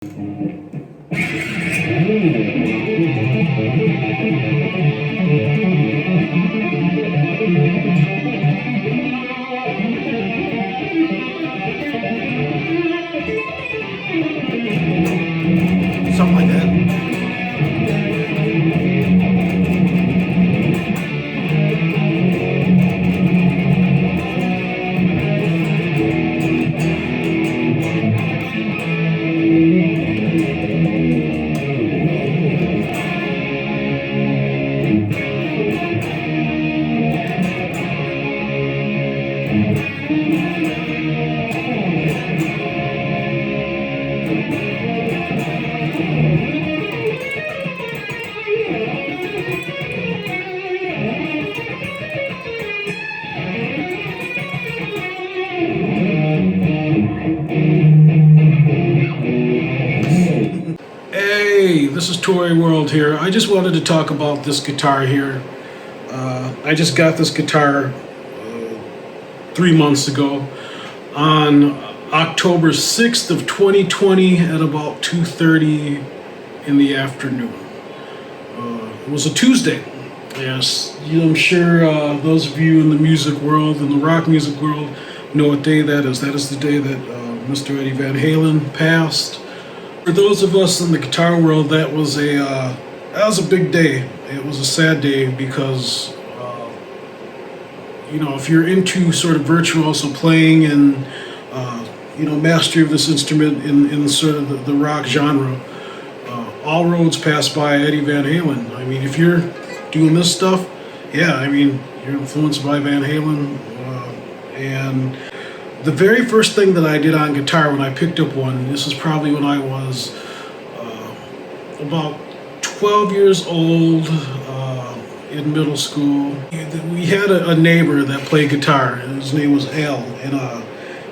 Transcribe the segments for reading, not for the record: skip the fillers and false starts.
Something like that. Hey, this is Tory World here. I just wanted to talk about this guitar here. I just got this guitar 3 months ago on October 6th of 2020 at about 2:30 in the afternoon. It was a Tuesday. Yes, I'm sure those of you in the music world, in the rock music world, know what day that is. That is the day that Mr. Eddie Van Halen passed. For those of us in the guitar world, that was a big day. It was a sad day because if you're into sort of virtuoso playing and mastery of this instrument in sort of the rock genre, all roads pass by Eddie Van Halen. I mean, if you're doing this stuff, yeah, I mean, you're influenced by Van Halen. And the very first thing that I did on guitar when I picked up one, this is probably when I was about 12 years old, in middle school. We had a neighbor that played guitar, and his name was Al, and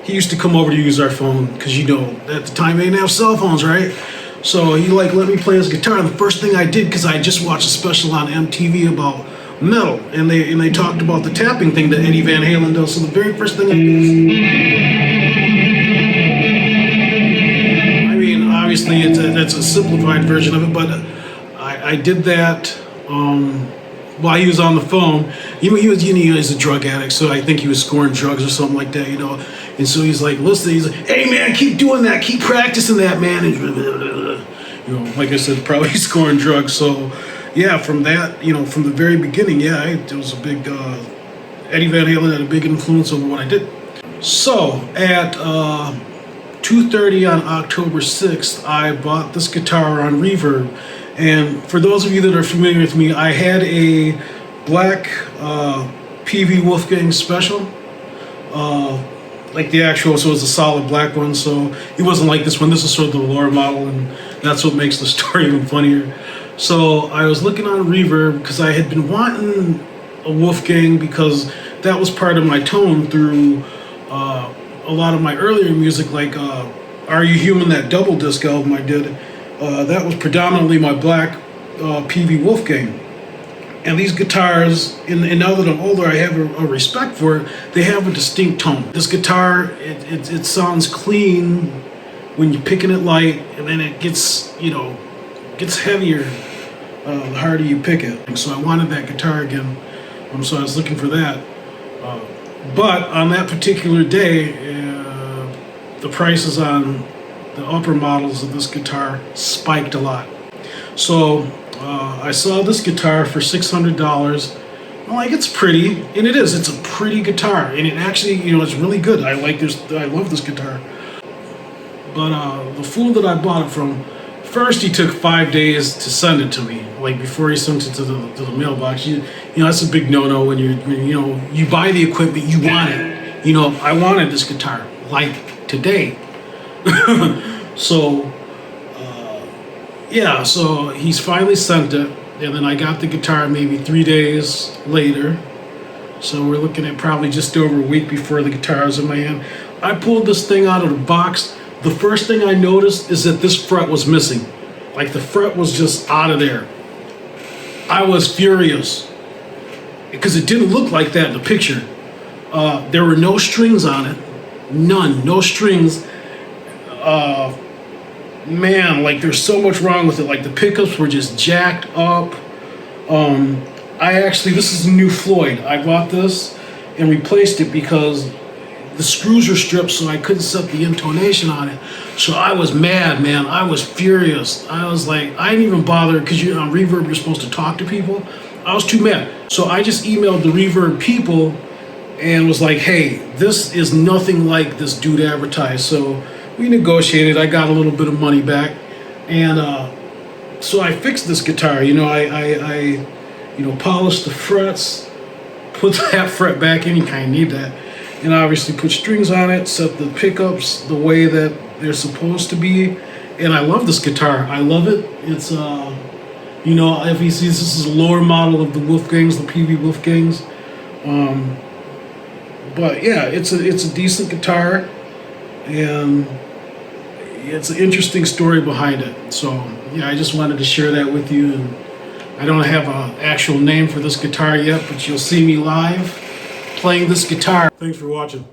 he used to come over to use our phone, because at the time they didn't have cell phones, right? So he let me play his guitar, and the first thing I did, because I just watched a special on MTV about metal, and they talked about the tapping thing that Eddie Van Halen does. So the very first thing I did, I mean, obviously that's a simplified version of it, but I did that while he was on the phone. He was a drug addict, so I think he was scoring drugs or something like that, And so he's like, listen, he's like, hey man, keep doing that, keep practicing that, man. And like I said, probably scoring drugs. So yeah, from that, from the very beginning, yeah, it was a big, Eddie Van Halen had a big influence over what I did. So at 2:30 on October 6th, I bought this guitar on Reverb. And for those of you that are familiar with me, I had a black Peavey Wolfgang Special, like the actual, so it was a solid black one. So it wasn't like this one. This is sort of the lower model, and that's what makes the story even funnier. So I was looking on Reverb because I had been wanting a Wolfgang because that was part of my tone through a lot of my earlier music, like Are You Human, that double disc album I did. That was predominantly my black Peavey Wolfgang. And these guitars, and now that I'm older, I have a respect for it. They have a distinct tone. This guitar, it sounds clean when you're picking it light, and then it gets heavier the harder you pick it. And so I wanted that guitar again. So I was looking for that. But on that particular day, the prices on the upper models of this guitar spiked a lot. So I saw this guitar for $600. I'm like, it's pretty, and it is. It's a pretty guitar, and it actually, it's really good. I like this. I love this guitar. But the fool that I bought it from, first he took 5 days to send it to me. Like before he sent it to the mailbox. That's a big no-no when you buy the equipment, you want it. I wanted this guitar like today. So so he's finally sent it, and then I got the guitar maybe 3 days later. So we're looking at probably just over a week before the guitar was in my hand. I pulled this thing out of the box. The first thing I noticed is that this fret was missing. Like the fret was just out of there. I was furious because it didn't look like that in the picture. There were no strings on it. None. No strings. man, like there's so much wrong with it. Like the pickups were just jacked up. This is a new Floyd. I bought this and replaced it because the screws were stripped, so I couldn't set the intonation on it. So I was mad, man. I was furious. I was like, I didn't even bother, because on Reverb you're supposed to talk to people. I was too mad. So I just emailed the Reverb people and was like, hey, this is nothing like this dude advertised. So we negotiated. I got a little bit of money back. And so I fixed this guitar. You know, I polished the frets, put that fret back in. You kind of need that. And obviously put strings on it, set the pickups the way that they're supposed to be. And I love this guitar. I love it. It's, if you see, this is a lower model of the Wolfgangs, the Peavey Wolfgangs. But yeah, it's a decent guitar, and it's an interesting story behind it. So yeah, I just wanted to share that with you. And I don't have an actual name for this guitar yet, but you'll see me live playing this guitar. Thanks for watching.